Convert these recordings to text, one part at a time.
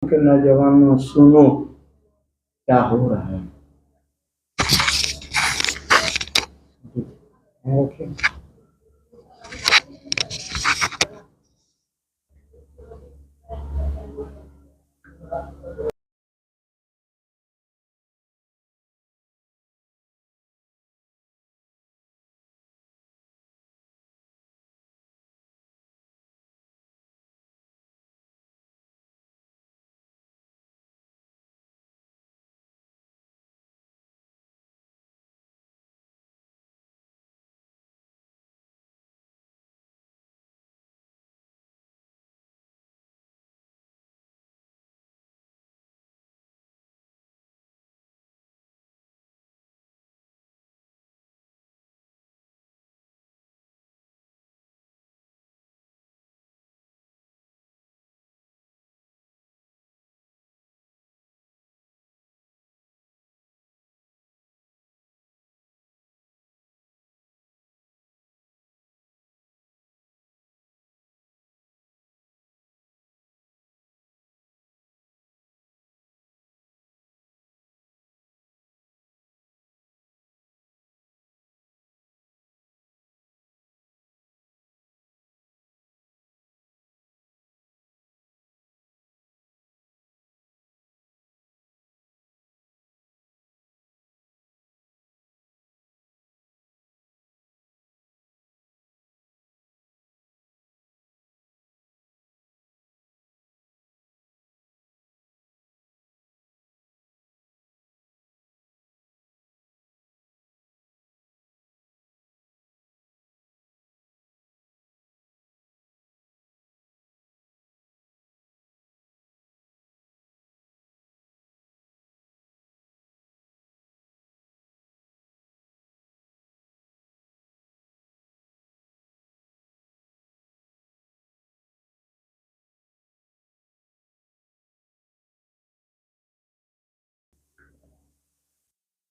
के नौजवानों, सुनो क्या हो रहा है। ओके,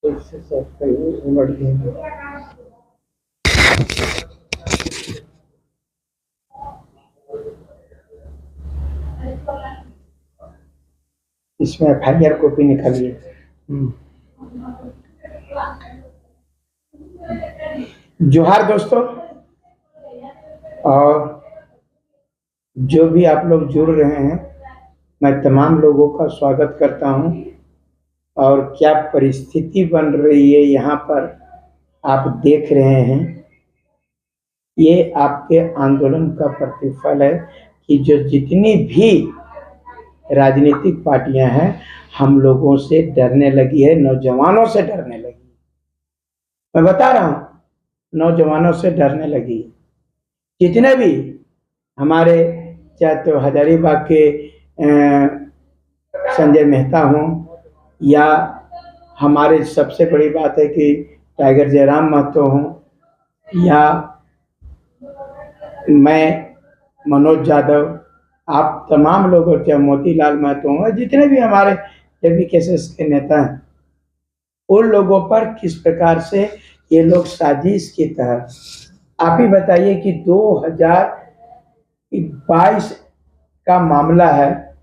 इससे सब कहीं उमड़ गए। इसमें FIR कॉपी निकालिए। जोहार दोस्तों, और जो भी आप लोग जुड़ रहे हैं, मैं तमाम लोगों का स्वागत करता हूं। और क्या परिस्थिति बन रही है यहाँ पर आप देख रहे हैं, ये आपके आंदोलन का प्रतिफल है कि जो जितनी भी राजनीतिक पार्टियां हैं, हम लोगों से डरने लगी है, नौजवानों से डरने लगी। मैं बता रहा हूं, नौजवानों से डरने लगी। जितने भी हमारे, चाहे तो हजारीबाग के संजय मेहता हों, या हमारे सबसे बड़ी बात है कि टाइगर जयराम महतो हों, या मैं मनोज यादव, आप तमाम लोग, चाहे मोतीलाल महतो हों, जितने भी हमारे JBKS के नेता हैं, उन लोगों पर किस प्रकार से ये लोग साजिश के तहत, आप ही बताइए कि 2022 का मामला है,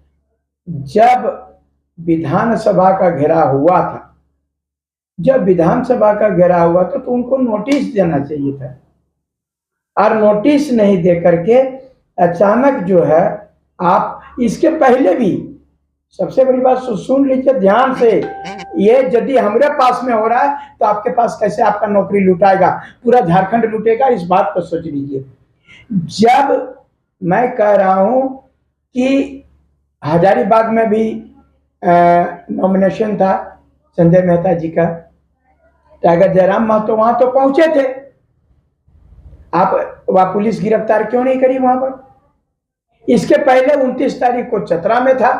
जब विधानसभा का घेराव हुआ था, जब विधानसभा का घेराव हुआ तो उनको नोटिस देना चाहिए था, और नोटिस नहीं दे करके अचानक जो है, आप इसके पहले भी, सबसे बड़ी बात सुन लीजिए ध्यान से, ये यदि हमारे पास में हो रहा है तो आपके पास कैसे आपका नौकरी लुटाएगा, पूरा झारखंड लुटेगा, इस बात को सोच लीजिए। जब मैं कह रहा हूं कि हजारीबाग में भी नॉमिनेशन था संजय मेहता जी का, टाइगर जयराम महतो वहां तो पहुंचे थे, आप वहां पुलिस गिरफ्तार क्यों नहीं करी वहां पर? इसके पहले 29 तारीख को चतरा में था,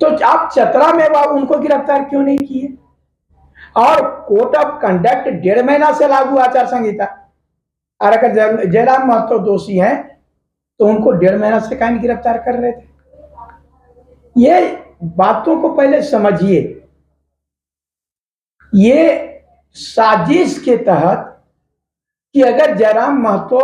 तो आप चतरा में उनको गिरफ्तार क्यों नहीं किए? और कोड ऑफ कंडक्ट 1.5 महीना से लागू आचार संहिता, और अगर जयराम महतो दोषी हैं तो उनको 1.5 महीना से कहीं गिरफ्तार कर रहे थे? ये बातों को पहले समझिए। ये साजिश के तहत कि अगर जयराम महतो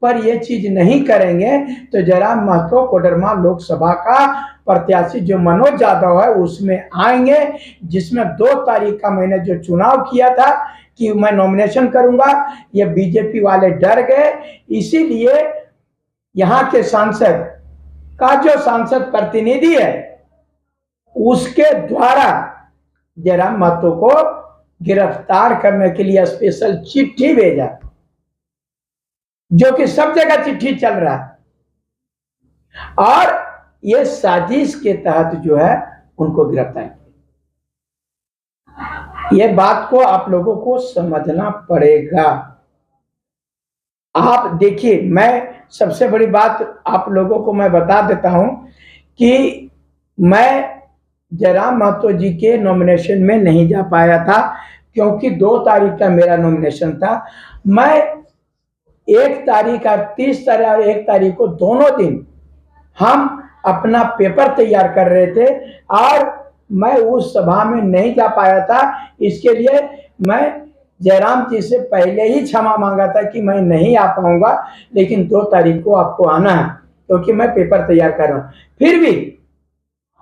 पर ये चीज नहीं करेंगे तो जयराम महतो कोडरमा लोकसभा का प्रत्याशी जो मनोज यादव है उसमें आएंगे, जिसमें 2 तारीख का मैंने जो चुनाव किया था कि मैं नॉमिनेशन करूंगा, ये बीजेपी वाले डर गए। इसीलिए यहाँ के सांसद का जो सांसद प्रतिनिधि है उसके द्वारा जयराम महतो को गिरफ्तार करने के लिए स्पेशल चिट्ठी भेजा, जो कि सब जगह चिट्ठी चल रहा है, और ये साजिश के तहत जो है उनको गिरफ्तार किया। ये बात को आप लोगों को समझना पड़ेगा। आप देखिए, मैं सबसे बड़ी बात आप लोगों को मैं बता देता हूं कि मैं जयराम महतो जी के नॉमिनेशन में नहीं जा पाया था, क्योंकि 2 तारीख का मेरा नॉमिनेशन था। मैं 1 तारीख और 30 तारीख और 1 तारीख को दोनों दिन हम अपना पेपर तैयार कर रहे थे, और मैं उस सभा में नहीं जा पाया था। इसके लिए मैं जयराम जी से पहले ही क्षमा मांगा था कि मैं नहीं आ पाऊंगा, लेकिन 2 तारीख को आपको आना है, क्योंकि मैं पेपर तैयार कर रहा हूं। फिर भी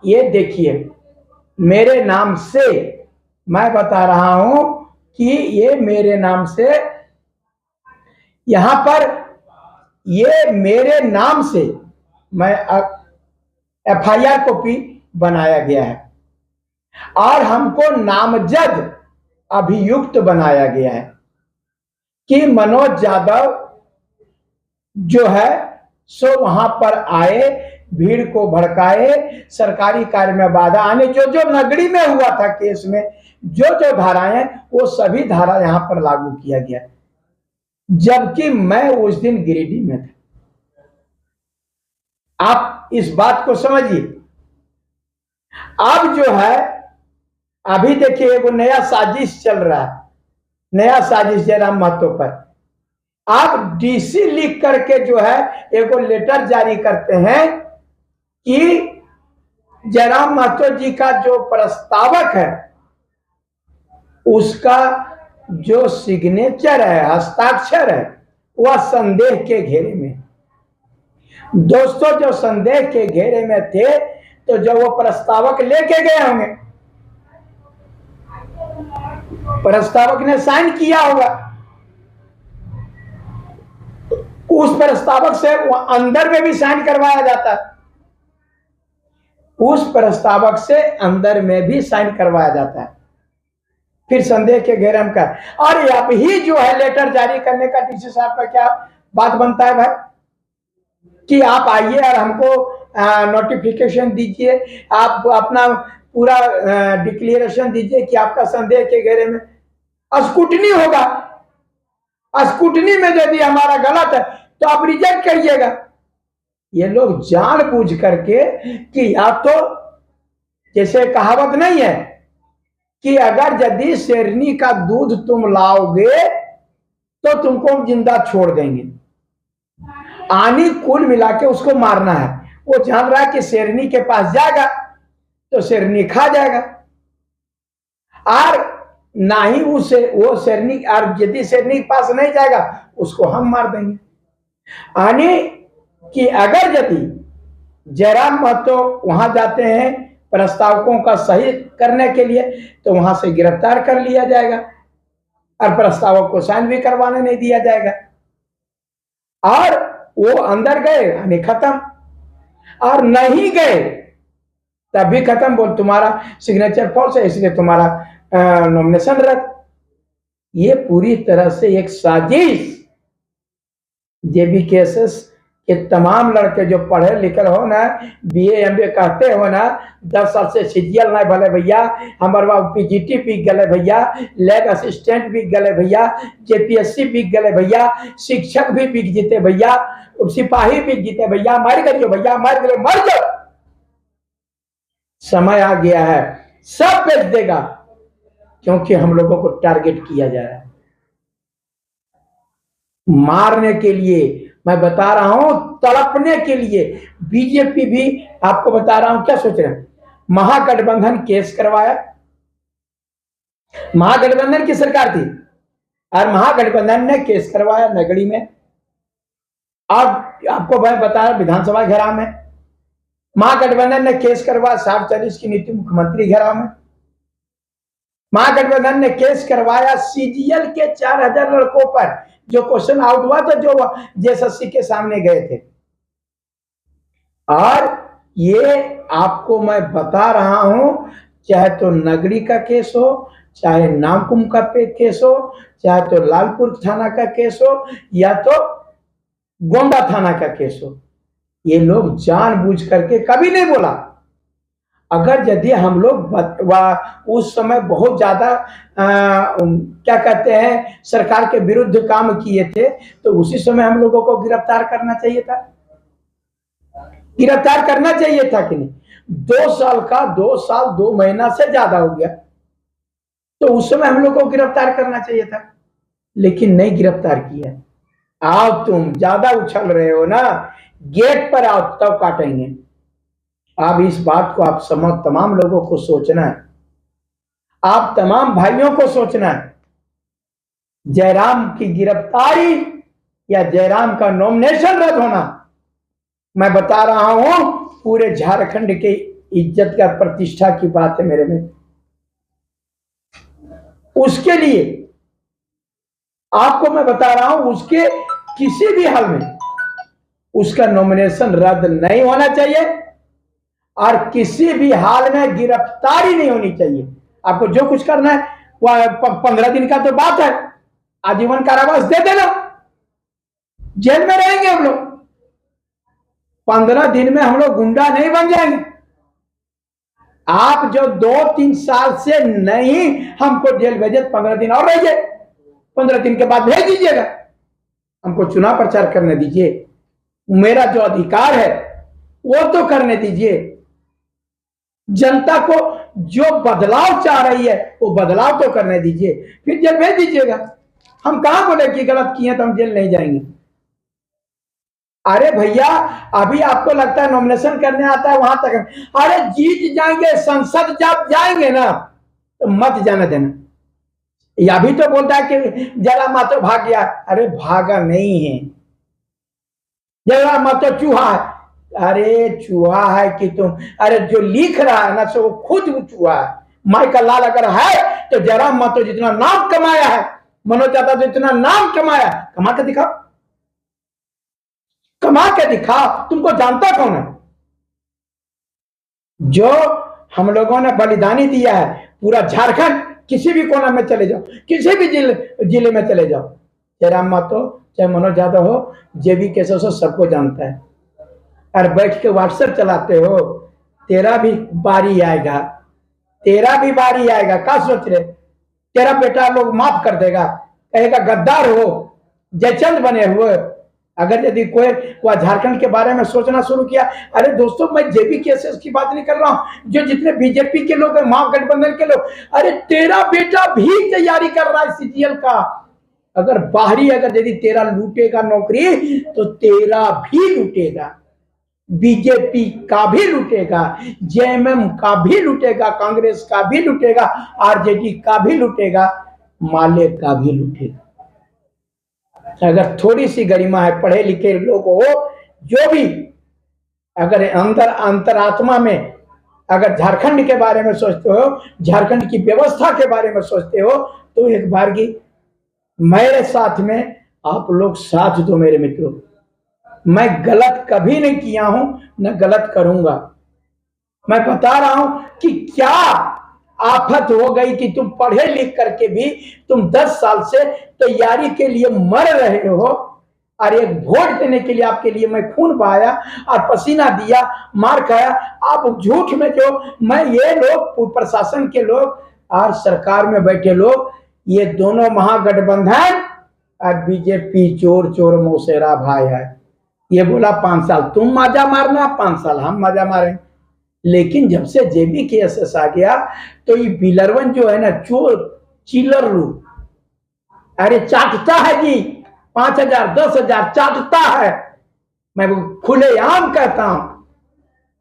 ये देखिए, मेरे नाम से मैं बता रहा हूं कि ये मेरे नाम से यहां पर ये मेरे नाम से मैं FIR कॉपी बनाया गया है, और हमको नामजद अभियुक्त बनाया गया है कि मनोज यादव जो है सो वहां पर आए, भीड़ को भड़काए, सरकारी कार्य में बाधा आने, जो जो नगरी में हुआ था केस में जो जो धाराएं, वो सभी धारा यहां पर लागू किया गया, जबकि मैं उस दिन गिरिडीह में था। आप इस बात को समझिए। अब जो है, अभी देखिए वो नया साजिश चल रहा है, नया साजिश जयराम महतो पर। आप DC लिख करके जो है एक लेटर जारी करते हैं कि जयराम महतो जी का जो प्रस्तावक है उसका जो सिग्नेचर है, हस्ताक्षर है, वह संदेह के घेरे में। दोस्तों, जो संदेह के घेरे में थे, तो जब वो प्रस्तावक लेके गए होंगे, प्रस्तावक ने साइन किया होगा, उस प्रस्तावक से वो अंदर में भी साइन करवाया जाता है, उस प्रस्तावक से अंदर में भी साइन करवाया जाता है। फिर संदेह के घेरे में का, और अब ही जो है लेटर जारी करने का DC साहब का क्या बात बनता है भाई, कि आप आइए और हमको नोटिफिकेशन दीजिए, आप अपना पूरा डिक्लेरेशन दीजिए कि आपका संदेह के घेरे में स्क्रूटनी होगा, स्क्रूटनी में यदि हमारा गलत है तो आप रिजेक्ट करिएगा। ये लोग जानबूझ करके कि या तो जैसे कहावत नहीं है कि अगर यदि शेरनी का दूध तुम लाओगे तो तुमको जिंदा छोड़ देंगे, आनी कुल मिला के उसको मारना है। वो जान रहा है कि शेरनी के पास जाएगा तो शेरनी खा जाएगा, और ना ही उसे वो शेरनी, और यदि शेरनी के पास नहीं जाएगा उसको हम मार देंगे। यानी कि अगर यदि जयराम महतो वहां जाते हैं प्रस्तावकों का सही करने के लिए, तो वहां से गिरफ्तार कर लिया जाएगा और प्रस्तावक को साइन भी करवाने नहीं दिया जाएगा, और वो अंदर गए यानी खत्म, और नहीं गए तब भी खत्म, बोल तुम्हारा सिग्नेचर फॉल्स है इसलिए तुम्हारा नॉमिनेशन रद्द। ये पूरी तरह से एक साजिश। JBKSS के तमाम लड़के जो पढ़े लिखे हो ना, BA MA कहते हो ना, 10 साल से CGL नहीं भले भैया, हमारे बाबू PGT बिक गए भैया, लैब असिस्टेंट बिक गए भैया, JPSC बिक गए भैया, शिक्षक भी बिक जीते भैया, सिपाही बिक जीते भैया, मर गए भैया, मर गए, मर जाओ। समय आ गया है, सब बेच देगा, क्योंकि हम लोगों को टारगेट किया जा रहा है मारने के लिए। मैं बता रहा हूं, तड़पने के लिए। बीजेपी भी आपको बता रहा हूं क्या सोच रहे हैं, महागठबंधन केस करवाया, महागठबंधन की सरकार थी और महागठबंधन ने केस करवाया नगरी में अब आपको मैं बताया विधानसभा घेराव में महागठबंधन ने केस करवाया 60-40 की नीति मुख्यमंत्री घेराव में महागठबंधन ने केस करवाया सीजीएल के 4000 लड़कों पर जो क्वेश्चन आउट हुआ था जो जेएसएससी के सामने गए थे। और ये आपको मैं बता रहा हूं, चाहे तो नगरी का केस हो, चाहे नामकुम का केस हो, चाहे तो लालपुर थाना का केस हो, या तो गोंडा थाना का केस हो, ये लोग जानबूझ करके कभी नहीं बोला। अगर यदि हम लोग उस समय बहुत ज्यादा क्या कहते हैं सरकार के विरुद्ध काम किए थे तो उसी समय हम लोगों को गिरफ्तार करना चाहिए था, गिरफ्तार करना चाहिए था कि नहीं। 2 साल का 2 साल 2 महीना से ज्यादा हो गया तो उस समय हम लोग को गिरफ्तार करना चाहिए था, लेकिन नहीं गिरफ्तार किया। आओ तुम ज्यादा उछल रहे हो ना, गेट पर आओ तब काटेंगे। अब इस बात को आप तमाम लोगों को सोचना है, आप तमाम भाइयों को सोचना है। जयराम की गिरफ्तारी या जयराम का नॉमिनेशन रद्द होना, मैं बता रहा हूं पूरे झारखंड के इज्जत का प्रतिष्ठा की बात है मेरे में। उसके लिए आपको मैं बता रहा हूं, उसके किसी भी हाल में उसका नॉमिनेशन रद्द नहीं होना चाहिए और किसी भी हाल में गिरफ्तारी नहीं होनी चाहिए। आपको जो कुछ करना है वह 15 दिन का तो बात है, आजीवन कारावास दे देना, जेल में रहेंगे हम लोग। 15 दिन में हम लोग गुंडा नहीं बन जाएंगे। आप जो 2-3 साल से नहीं हमको जेल भेजे, 15 दिन और रहिए, 15 दिन के बाद भेज दीजिएगा, हमको चुनाव प्रचार करने दीजिए। मेरा जो अधिकार है वो तो करने दीजिए। जनता को जो बदलाव चाह रही है वो बदलाव तो करने दीजिए, फिर जेल भेज दीजिएगा। हम कहां बोले कि गलत किए तो हम जेल नहीं जाएंगे। अरे भैया, अभी आपको लगता है नॉमिनेशन करने आता है वहां तक, अरे जीत जाएंगे, संसद जब जाएंगे ना तो मत जाने देना। या भी तो बोलता है कि जरा मातो भाग गया, अरे भागा नहीं है, जरा मातो चूहा है। अरे चूहा है कि तुम, अरे जो लिख रहा है ना सो वो खुद चूहा है। माई का लाल अगर है तो जरा मातो जितना नाम कमाया है, मनोज चाहता तो इतना नाम कमाया, कमा के दिखाओ, कमा के दिखाओ। तुमको जानता कौन है? जो हम लोगों ने बलिदानी दिया है, पूरा झारखंड, किसी भी कोना में चले जाओ, किसी भी जिले में चले जाओ, जयराम मातो चाहे मनोज यादव हो, जेबी केशव हो, सबको जानता है। और बैठ के व्हाट्सएप चलाते हो, तेरा भी बारी आएगा, तेरा भी बारी आएगा। क्या सोच रहे? तेरा बेटा लोग माफ कर देगा, कहेगा गद्दार हो, जयचंद बने हुए। अगर यदि कोई वह झारखंड के बारे में सोचना शुरू किया, अरे दोस्तों मैं जेबी केसेस की बात नहीं कर रहा हूं, जो जितने बीजेपी के लोग हैं, महागठबंधन के लोग, अरे तेरा बेटा भी तैयारी कर रहा है सीजीएल का। अगर बाहरी अगर यदि तेरा लूटेगा नौकरी तो तेरा भी लूटेगा, बीजेपी का भी लूटेगा, जेएमएम का भी लूटेगा, कांग्रेस का भी लूटेगा, आरजेडी का भी लूटेगा, माले का भी लूटेगा। अगर थोड़ी सी गरिमा है, पढ़े लिखे लोग हो, जो भी अगर अंतरात्मा में अगर झारखंड के बारे में सोचते हो, झारखंड की व्यवस्था के बारे में सोचते हो, तो एक बार की मेरे साथ में आप लोग साथ दो मेरे मित्रों। मैं गलत कभी नहीं किया हूं, न गलत करूंगा। मैं बता रहा हूं कि क्या आफत हो गई कि तुम पढ़े लिख करके भी तुम 10 साल से तैयारी के लिए मर रहे हो, और एक वोट देने के लिए आपके लिए मैं खून बहाया और पसीना दिया, मार खाया। आप झूठ में जो मैं, ये लोग प्रशासन के लोग और सरकार में बैठे लोग, ये दोनों महागठबंधन और बीजेपी चोर चोर मौसेरा भाई है। ये बोला 5 साल तुम मजा मारना, 5 साल हम मजा मारें। लेकिन जब से जेबी केसेस आ गया तो ये बिलरवन जो है ना, चोर चिल्लर लोग, अरे चाटता है जी, 5,000 10,000 चाटता है। मैं वो खुलेआम कहता हूं,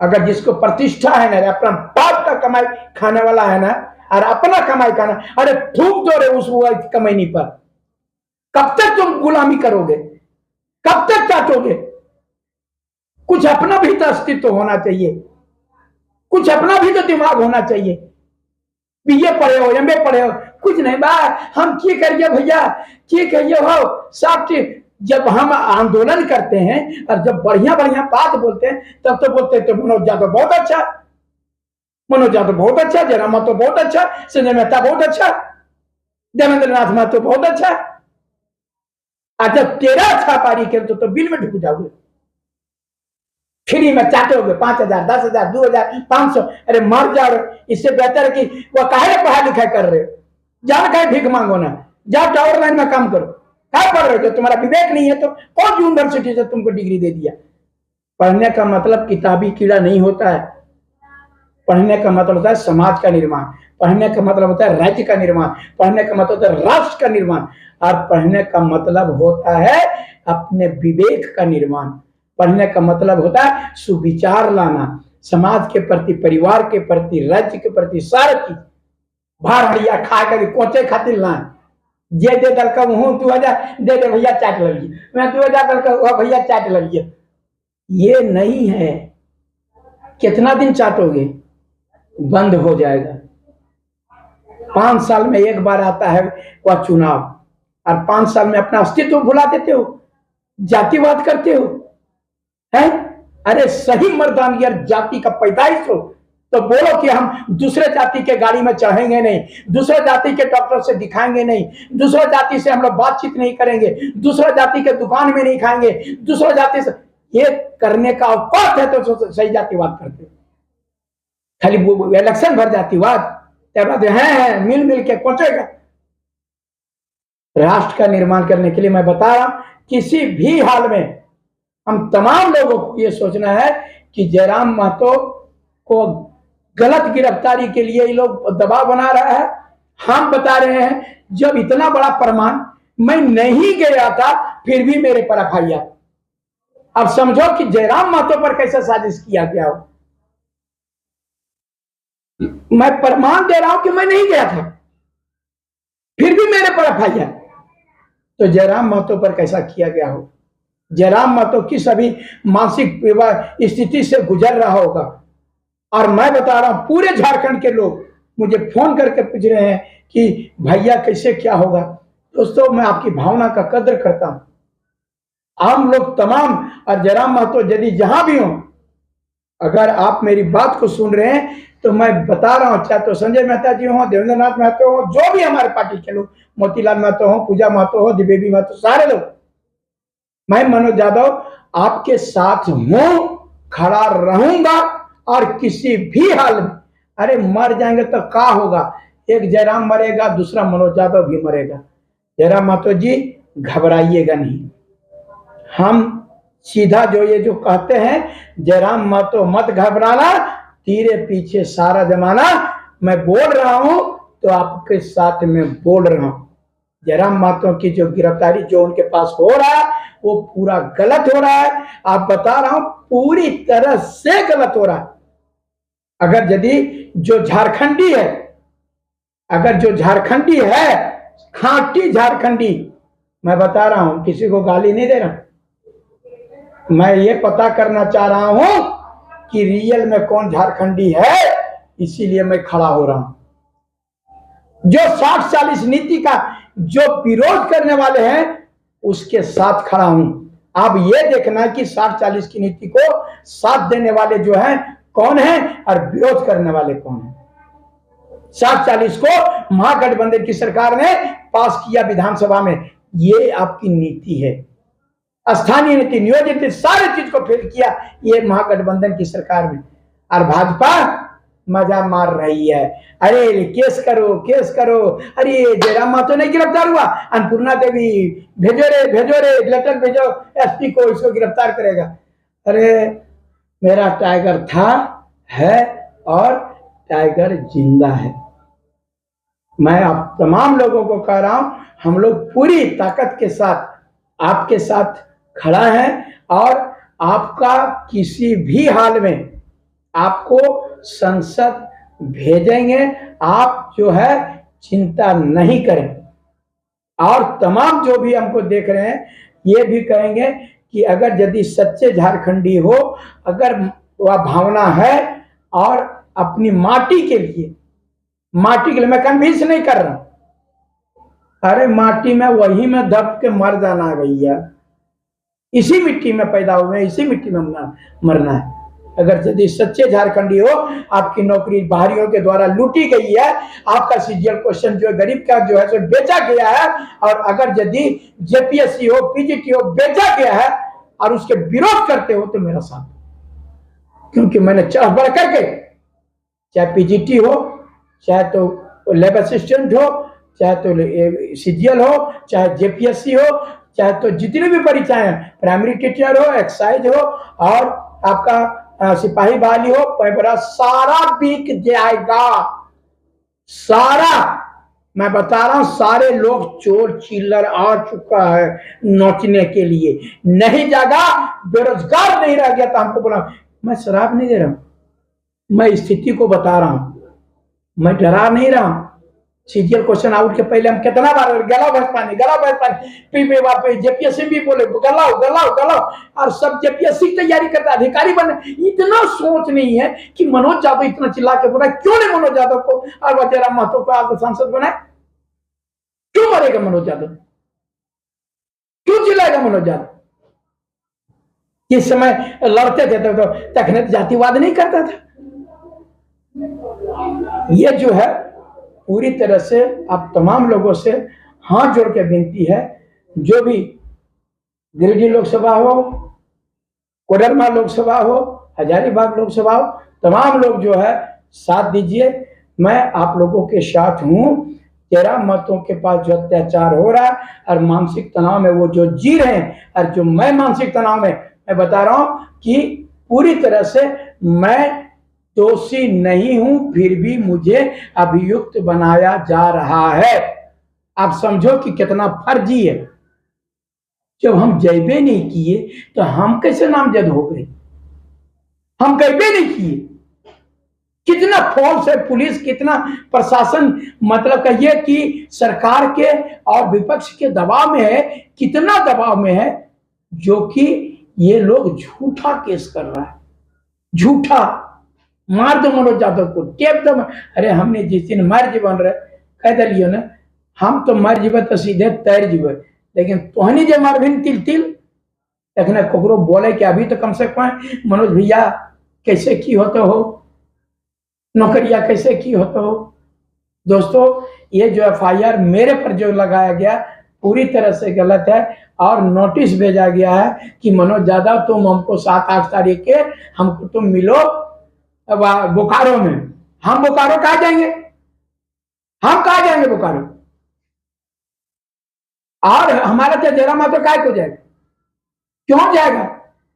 अगर जिसको प्रतिष्ठा है ना, अपना बाप का कमाई खाने वाला है ना, और अपना कमाई खाना, अरे थूक दो रे उस कमाईनी पर। कब तक तुम गुलामी करोगे? कब तक चाटोगे? कुछ अपना भी तो अस्तित्व होना चाहिए, कुछ अपना भी तो दिमाग होना चाहिए। बीए पढ़े हो, एमए पढ़े हो, कुछ नहीं बा हम क्या करिए भैया, क्या करिए हो सब चीज। जब हम आंदोलन करते हैं और जब बढ़िया बढ़िया बात बोलते हैं तब तो बोलते हैं तो मनोज यादव बहुत अच्छा, मनोज यादव बहुत अच्छा, जयराम महतो बहुत अच्छा, संजय मेहता बहुत अच्छा, देवेंद्र नाथ महतो बहुत अच्छा। और जब तेरा अच्छा पारी कर तो बिल में ढुक जाओगे, फ्री में चाटोगे 5,000, 10,000, 2,000, 500। अरे मर जाओ, इससे बेहतर है कि वह काहे पढ़ाई लिखाई कर रहे हो, जान कहीं भीख मांगो ना, जाओ टावर लाइन में काम करो। क्या पढ़ रहे हो? तुम्हारा विवेक नहीं है तो कौन यूनिवर्सिटी से तुमको डिग्री दे दिया? पढ़ने का मतलब किताबी कीड़ा नहीं होता है, पढ़ने का मतलब होता है समाज का निर्माण, पढ़ने का मतलब होता है राज्य का निर्माण, पढ़ने का मतलब होता है राष्ट्र का निर्माण, और पढ़ने का मतलब होता है अपने विवेक का निर्माण। पढ़ने का मतलब होता है सुविचार लाना, समाज के प्रति, परिवार के प्रति, राज्य के प्रति, सारी चीज भार हड़िया खा कर कोचे खातिर लाए। जे दे दल का हूँ 2,000 दे दे भैया चाट लगिए, मैं 2,000 दल का भैया चाट लगिए, ये नहीं है। कितना दिन चाटोगे? बंद हो जाएगा। 5 साल में एक बार आता है वह चुनाव, और 5 साल में अपना अस्तित्व भुला देते हो, जातिवाद करते हो है? अरे सही मर्दानियत जाति का पैदाइश हो तो बोलो कि हम दूसरे जाति के गाड़ी में चढ़ेंगे नहीं, दूसरे जाति के डॉक्टर से दिखाएंगे नहीं, दूसरा जाति से हम लोग बातचीत नहीं करेंगे, दूसरा जाति के दुकान में नहीं खाएंगे, दूसरा जाति से। ये करने का औकात है तो सही जातिवाद करते, खाली इलेक्शन भर जातिवाद है मिल मिल के पहुंचेगा। राष्ट्र का निर्माण करने के लिए मैं बता रहा हूं, किसी भी हाल में हम तमाम लोगों को ये सोचना है कि जयराम महतो को गलत गिरफ्तारी के लिए ये लोग दबाव बना रहा है। हम बता रहे हैं जब इतना बड़ा प्रमाण, मैं नहीं गया था फिर भी मेरे पर एफआईआर। अब समझो कि जयराम महतो पर कैसे साजिश किया गया हो। मैं प्रमाण दे रहा हूं कि मैं नहीं गया था फिर भी मेरे पर एफआईआर, तो जयराम महतो पर कैसा किया गया हो। जयराम महतो किस अभी मानसिक स्थिति से गुजर रहा होगा। और मैं बता रहा हूं पूरे झारखंड के लोग मुझे फोन करके पूछ रहे हैं कि भैया कैसे क्या होगा। दोस्तों मैं आपकी भावना का कदर करता हूं, हम लोग तमाम, और जयराम महतो यदि जहां भी हो, अगर आप मेरी बात को सुन रहे हैं तो मैं बता रहा हूं, चाहे तो संजय मेहता जी हो, देवेंद्र नाथ महतो हो, जो भी हमारे पार्टी के लोग, मोतीलाल महतो हो, पूजा महतो हो, दिव्येबी महतो, सारे लोग, मैं मनोज यादव आपके साथ हूं, खड़ा रहूंगा। और किसी भी हाल में, अरे मर जाएंगे तो क्या होगा, एक जयराम मरेगा, दूसरा मनोज यादव भी मरेगा। जयराम महतो जी घबराइएगा नहीं, हम सीधा जो ये जो कहते हैं जयराम महतो मत घबराना, तेरे पीछे सारा जमाना, मैं बोल रहा हूं तो आपके साथ में बोल रहा हूं। जयराम महतो की जो गिरफ्तारी जो उनके पास हो रहा है वो पूरा गलत हो रहा है। आप बता रहा हूं पूरी तरह से गलत हो रहा है। अगर यदि जो झारखंडी है, अगर जो झारखंडी है, खांटी झारखंडी, मैं बता रहा हूं किसी को गाली नहीं दे रहा, मैं ये पता करना चाह रहा हूं कि रियल में कौन झारखंडी है, इसीलिए मैं खड़ा हो रहा हूं। जो 60-40 नीति का जो विरोध करने वाले हैं उसके साथ खड़ा हूं। आप ये देखना कि 60-40 की नीति को साथ देने वाले जो हैं कौन है और विरोध करने वाले कौन है। 60-40 को महागठबंधन की सरकार ने पास किया विधानसभा में, ये आपकी नीति है। स्थानीय नीति, नियोजित नीति, सारी चीज को फेल किया ये महागठबंधन की सरकार में। और भाजपा मजा मार रही है, अरे केस करो, केस करो, अरे जयराम महतो नहीं गिरफ्तार हुआ, अन्नपूर्णा देवी भेजो रे लेटर भेजो एसपी को, इसको गिरफ्तार करेगा। अरे मेरा टाइगर था, है और टाइगर जिंदा है। मैं आप तमाम लोगों को कह रहा हूं, हम लोग पूरी ताकत के साथ आपके साथ खड़ा है, और आपका किसी भी हाल में आपको संसद भेजेंगे, आप जो है चिंता नहीं करें। और तमाम जो भी हमको देख रहे हैं ये भी कहेंगे कि अगर यदि सच्चे झारखंडी हो, अगर वह भावना है और अपनी माटी के लिए मैं कन्विंस नहीं कर रहा, अरे माटी में वही में दब के मर जाना है भैया, इसी मिट्टी में पैदा हुए, इसी मिट्टी में मरना है। अगर यदि सच्चे झारखंडी हो, आपकी नौकरी बाहरियों के द्वारा लूटी गई है, आपका सीजीएल क्वेश्चन जो है गरीब का जो है सो बेचा गया है, और अगर यदि जेपीएससी हो, पीजीटी हो बेचा गया है और उसके विरोध करते हो तो मेरा साथ, क्योंकि मैंने चढ़ बढ़ करके, चाहे पीजीटी हो, चाहे तो लैब असिस्टेंट हो, चाहे तो सीजीएल हो, चाहे जेपीएससी हो, चाहे तो जितनी भी परीक्षाएं हैं, प्राइमरी टीचर हो, एक्साइज हो, और आपका सिपाही बहाली हो, पैपरा सारा बिक जाएगा, सारा। मैं बता रहा हूं, सारे लोग चोर चिल्लर आ चुका है नोचने के लिए, नहीं जागा, बेरोजगार नहीं रह गया तो हमको बोला। मैं शराब नहीं दे रहा हूं, मैं स्थिति को बता रहा हूं, मैं डरा नहीं रहा हूं। सीजीएल क्वेश्चन आउट के पहले हम कितना बार गलाओ भैंस पानी, पी बार पे जेपीएससी भी बोले गलाओ, और सब जेपीएससी की तैयारी करता, अधिकारी बने। इतना सोच नहीं है कि मनोज यादव इतना चिल्ला के बोला, क्यों नहीं मनोज यादव को और जयराम महतो को आपको सांसद बनाए? क्यों मरेगा मनोज यादव? क्यों चिल्लाएगा मनोज यादव? इस समय लड़ते थे तो तखने जातिवाद नहीं करता था। ये जो है पूरी तरह से आप तमाम लोगों से हाथ जोड़ के विनती है, जो भी गिरिडीह लोकसभा हो, कोडरमा लोकसभा हो, हजारीबाग लोकसभा हो, तमाम लोग जो है साथ दीजिए। मैं आप लोगों के साथ हूं। जयराम महतो के पास जो अत्याचार हो रहा है और मानसिक तनाव में वो जो जी रहे हैं, और जो मैं मानसिक तनाव में, मैं बता रहा हूं कि पूरी तरह से मैं दोषी नहीं हूं, फिर भी मुझे अभियुक्त बनाया जा रहा है। आप समझो कि कितना फर्जी है। जब हम जयबे नहीं किए तो हम कैसे नामजद हो गए? हम जयबे नहीं किए। कितना फोर्स है पुलिस, कितना प्रशासन, मतलब कहिए कि सरकार के और विपक्ष के दबाव में है, कितना दबाव में है, जो कि ये लोग झूठा केस कर रहा है, झूठा। मार दो मनोज यादव को, टेप दो। अरे हमने जिस दिन मर जीवन रहे कह दिलियो ना, हम तो मर जीव तो सीधे तैर जीव, लेकिन तोहनी जे मर भी तिल तिल तखने ककरो बोले कि अभी तो कम से कम मनोज भैया कैसे की होते हो, नौकरिया कैसे की होते हो। दोस्तों, ये जो एफआईआर मेरे पर जो लगाया गया पूरी तरह से गलत है, और नोटिस भेजा गया है कि मनोज यादव तुम हमको 7-8 तारीख के हमको तुम मिलो बोकारो में। हम बोकारो कहाँ जाएंगे? हम कहाँ जाएंगे बोकारो? और हमारा तो जयराम महतो काय को जाएगा? क्यों जाएगा?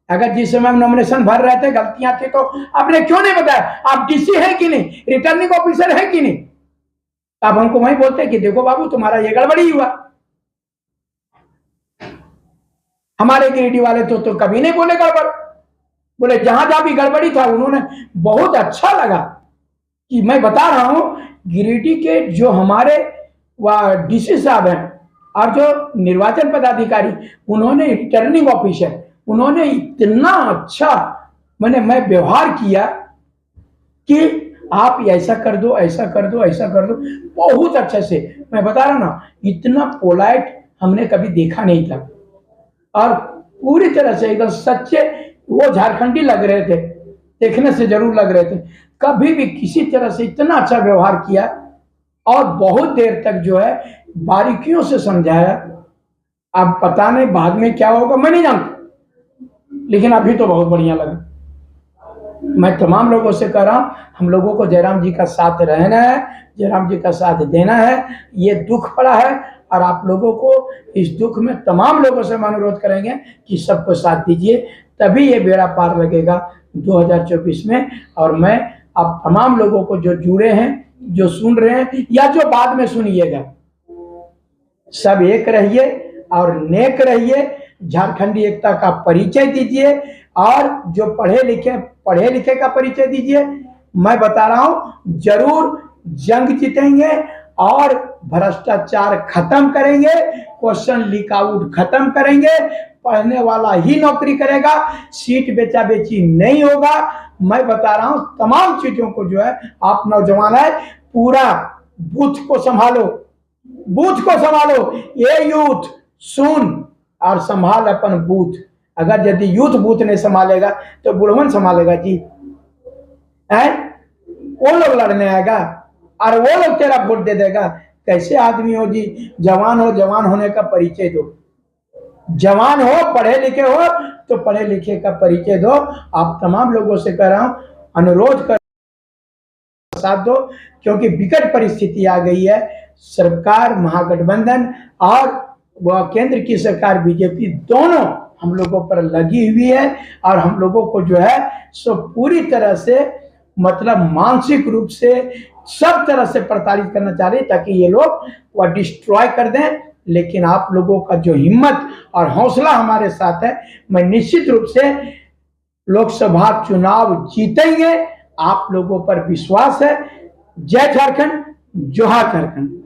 अगर जिस समय नॉमिनेशन भर रहे थे गलतियां थी तो आपने क्यों नहीं बताया? आप डीसी है कि नहीं, रिटर्निंग ऑफिसर है कि नहीं? आप हमको वही बोलते कि देखो बाबू तुम्हारा ये गड़बड़ी हुआ। हमारे गिरिडीह वाले तो कभी नहीं बोले गड़बड़, बोले जहां जहां भी गड़बड़ी था उन्होंने बहुत अच्छा लगा कि मैं बता रहा हूं गिरिडीह के जो हमारे डीसी साहब हैं और जो निर्वाचन पदाधिकारी, उन्होंने रिटर्निंग ऑफिसर, उन्होंने इतना अच्छा मैं व्यवहार किया कि आप ऐसा कर दो, ऐसा कर दो, ऐसा कर दो, बहुत अच्छे से। मैं बता रहा हूं ना, इतना पोलाइट हमने कभी देखा नहीं था, और पूरी तरह से एकदम सच्चे वो झारखंडी लग रहे थे, देखने से जरूर लग रहे थे। कभी भी किसी तरह से इतना अच्छा व्यवहार किया, और बहुत देर तक जो है बारीकियों से समझाया। अब पता नहीं बाद में क्या होगा, मैं नहीं जानता, लेकिन अभी तो बहुत बढ़िया लगा। मैं तमाम लोगों से कह रहा हूं, हम लोगों को जयराम जी का साथ रहना है, जयराम जी का साथ देना है। ये दुख पड़ा है, और आप लोगों को इस दुख में तमाम लोगों से हम अनुरोध करेंगे कि सबको साथ दीजिए, तभी ये बेड़ा पार लगेगा 2024 में। और मैं आप तमाम लोगों को जो जुड़े हैं, जो सुन रहे हैं या जो बाद में सुनिएगा, सब एक रहिए और नेक रहिए, झारखंडी एकता का परिचय दीजिए, और जो पढ़े लिखे का परिचय दीजिए। मैं बता रहा हूं जरूर जंग जीतेंगे और भ्रष्टाचार खत्म करेंगे, क्वेश्चन लीक आउट खत्म करेंगे, पढ़ने वाला ही नौकरी करेगा, सीट बेचा बेची नहीं होगा। मैं बता रहा हूं तमाम चीजों को जो है, आप नौजवान है पूरा बूथ को संभालो, बूथ को संभालो। ये यूथ सुन और संभाल अपन बूथ। अगर यदि यूथ बूथ नहीं संभालेगा तो बुढ़वन संभालेगा जी, है वो लोग लड़ने आएगा और वो लोग तेरा वोट दे देगा। कैसे आदमी हो जी? जवान हो, जवान होने का परिचय दो। जवान हो, पढ़े लिखे हो तो पढ़े लिखे का परिचय दो। आप तमाम लोगों से कह रहा हूं, अनुरोध कर साथ दो, क्योंकि विकट परिस्थिति आ गई है। सरकार महागठबंधन और वह केंद्र की सरकार बीजेपी दोनों हम लोगों पर लगी हुई है और हम लोगों को जो है सो पूरी तरह से मतलब मानसिक रूप से सब तरह से प्रताड़ित करना चाह रही है, ताकि ये लोग वह डिस्ट्रॉय कर दें। लेकिन आप लोगों का जो हिम्मत और हौसला हमारे साथ है, मैं निश्चित रूप से लोकसभा चुनाव जीतेंगे। आप लोगों पर विश्वास है। जय झारखंड, जोहार झारखंड।